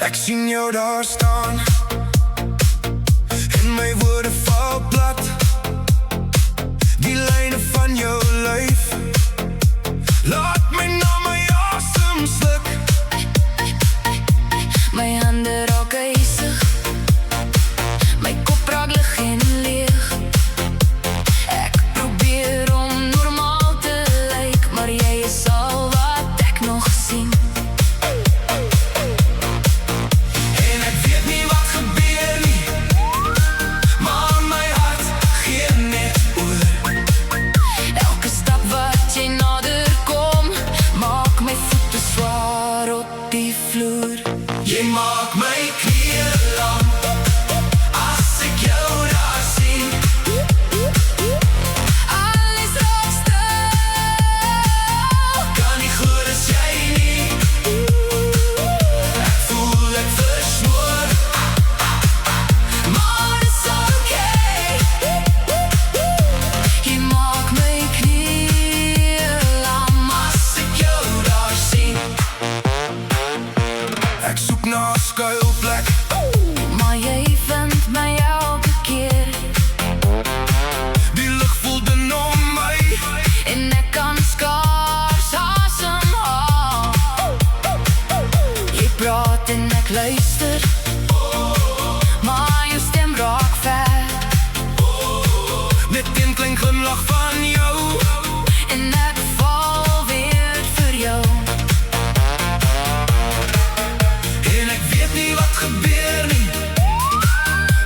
Ek sien jou daar staan en my woorde val plat. Die lyne van jou lyf laat my na my asem sluk. My hande raak ysig, my kop raak lig en leeg. Ek probeer om normaal te lyk, maar jy is al wat ek nog sien. En ek weet nie wat gebeur nie, maar my hart gee net oor. Elke stap wat jy nader kom, maak my voete swaar op die vloer. Jy maak my knieë lam as ek jou daar sien. Alles raak stil, Kan nie goed as jy nie. Ek voel ek versmoor, maar is okay. Jy maak my knieë lam as ek jou daar sien. Ek soek na 'n skuilplek, maar jy vind my elke keer. die lug voel dun om my. En ek kan skaars asemhaal. Jy praat en ek luister, maar jou stem raak ver. Net een klein glimlach van jou, En ek val weer vir jou. en ek weet nie wat gebeur nie,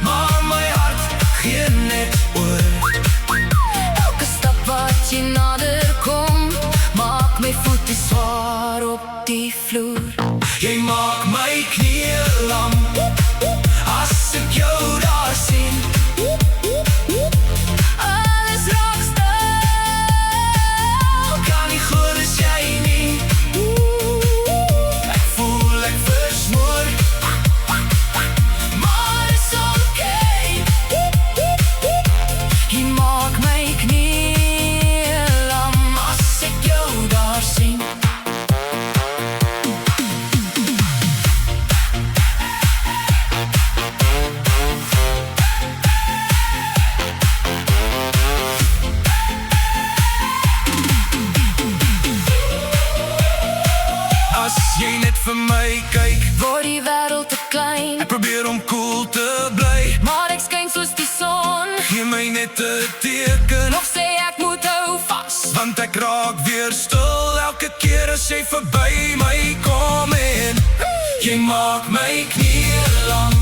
maar my hart gee net oor. Elke stap wat jy nader kom, maak my voete swaar op die vloer. Jy maak my knieë lam as ek jou daar sien. Alles raak stil, Kan nie goed as jy nie. Ek voel ek versmoor, maar is okay. Jy maak my knieë lam as ek jou daar sien. As jy net vir my kyk, word die wêreld te klein, ek probeer om cool te bly. maar ek skyn soos die son. Gee my net 'n teken, Of sê ek moet hou vas, want ek raak weer stil elke keer as jy verby my kom. En jy maak my knieë lam